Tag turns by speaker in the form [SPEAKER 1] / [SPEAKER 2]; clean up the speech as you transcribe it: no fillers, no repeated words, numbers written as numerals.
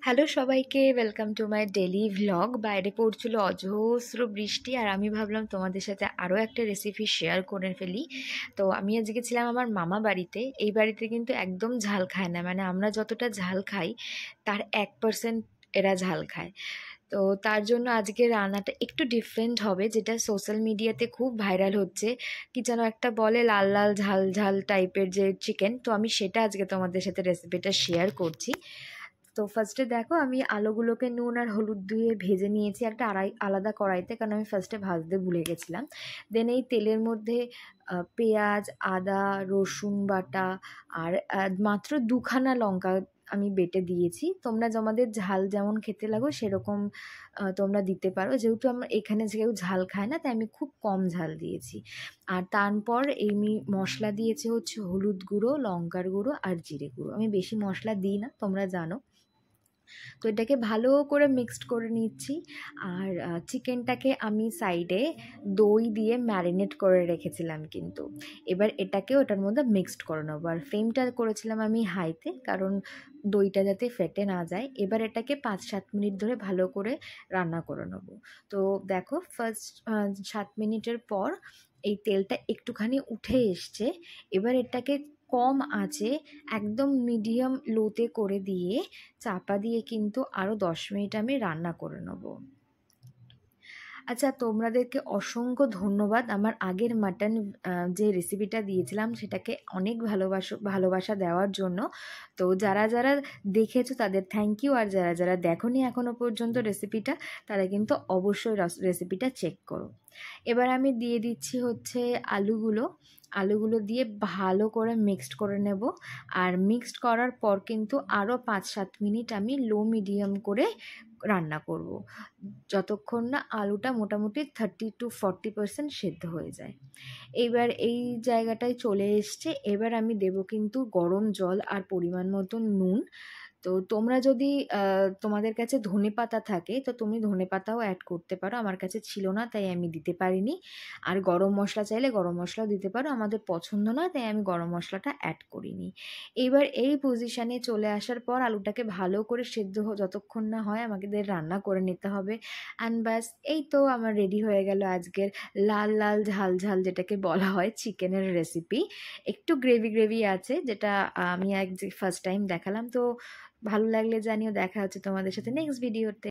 [SPEAKER 1] Hello সবাইকে, welcome to my daily vlog. বাইরে পড়ছিল অজস্র বৃষ্টি, আর আমি ভাবলাম তোমাদের সাথে আরও একটা রেসিপি শেয়ার করে ফেলি। তো আমি আজকে ছিলাম আমার মামা বাড়িতে। এই বাড়িতে কিন্তু একদম ঝাল খায় না, মানে আমরা যতটা ঝাল খাই তার 1% এরা ঝাল খায়। তো তার জন্য আজকে রান্নাটা একটু ডিফারেন্ট হবে, যেটা সোশ্যাল মিডিয়াতে খুব ভাইরাল হচ্ছে। কি যেন একটা বলে, লাল লাল ঝাল ঝাল টাইপের যে চিকেন। তো আমি সেটা আজকে তোমাদের সাথে রেসিপিটা শেয়ার করছি। তো ফার্স্টে দেখো, আমি আলুগুলোকে নুন আর হলুদ দিয়ে ভেজে নিয়েছি একটা আলাদা কড়াইতে, কারণ আমি ফার্স্টে ভাজতে ভুলে গেছিলাম। দেন এই তেলের মধ্যে পেঁয়াজ, আদা, রসুন বাটা আর মাত্র দুখানা লঙ্কা আমি বেটে দিয়েছি। তোমরা তোমাদের ঝাল যেমন খেতে লাগো সেরকম তোমরা দিতে পারো। যেহেতু আমরা এখানে যে কেউ ঝাল খায় না, তাই আমি খুব কম ঝাল দিয়েছি। আর তারপর আমি মশলা দিয়েছি হচ্ছে হলুদ গুঁড়ো, লঙ্কার গুঁড়ো আর জিরে গুঁড়ো। আমি বেশি মশলা দিই না, তোমরা জানো। তো এটাকে ভালো করে মিক্সড করে নিচ্ছি। আর চিকেনটাকে আমি সাইডে দই দিয়ে ম্যারিনেট করে রেখেছিলাম কিন্তু। এবার এটাকেও ওটার মধ্যে মিক্সড করে নেবো, আর ফ্লেমটা করেছিলাম আমি হাইতে, কারণ দইটা যাতে ফেটে না যায়। এবার এটাকে 5-7 মিনিট ধরে ভালো করে রান্না করে নেবো। তো দেখো, ফার্স্ট 7 মিনিটের পর এই তেলটা একটুখানি উঠে এসছে। এবার এটাকে কম আঁচে একদম মিডিয়াম লোতে করে দিয়ে চাপা দিয়ে কিন্তু আরও 10 মিনিট আমি রান্না করে নেব। আচ্ছা, তোমাদেরকে অসংখ্য ধন্যবাদ আমার আগের মাটন যে রেসিপিটা দিয়েছিলাম সেটাকে অনেক ভালোবাসা দেওয়ার জন্য। তো যারা যারা দেখেছো তাদের থ্যাংক ইউ, আর যারা যারা দেখোনি এখনও পর্যন্ত রেসিপিটা, তারা কিন্তু অবশ্যই রেসিপিটা চেক করো। এবার আমি দিয়ে দিচ্ছি হচ্ছে আলুগুলো। আলুগুলো দিয়ে ভালো করে মিক্সড করে নেব। আর মিক্সড করার পর কিন্তু আরও 5-7 মিনিট আমি লো মিডিয়াম করে রান্না করব, যতক্ষণ না আলুটা মোটামুটি 30-40% সেদ্ধ হয়ে যায়। এইবার এই জায়গাটায় চলে এসছে। এবার আমি দেব কিন্তু গরম জল আর পরিমাণ মতো নুন। তো তোমরা যদি তোমাদের কাছে ধনেপাতা থাকে তো তুমি ধনেপাতাও অ্যাড করতে পারো। আমার কাছে ছিল না, তাই আমি দিতে পারিনি। আর গরম মশলা চাইলে গরম মশলাও দিতে পারো, আমাদের পছন্দ নয় তাই আমি গরম মশলাটা অ্যাড করিনি। এবার এই পজিশানে চলে আসার পর আলুটাকে ভালো করে সেদ্ধ যতক্ষণ না হয় আমাদের রান্না করে নিতে হবে। অ্যান্ড ব্যাস, এই তো আমার রেডি হয়ে গেল আজকের লাল লাল ঝাল ঝাল, যেটাকে বলা হয় চিকেনের রেসিপি। একটু গ্রেভি গ্রেভি আছে, যেটা আমি ফার্স্ট টাইম দেখালাম। তো ভালো লাগলে জানিও। দেখা হচ্ছে তোমাদের সাথে নেক্সট ভিডিওতে।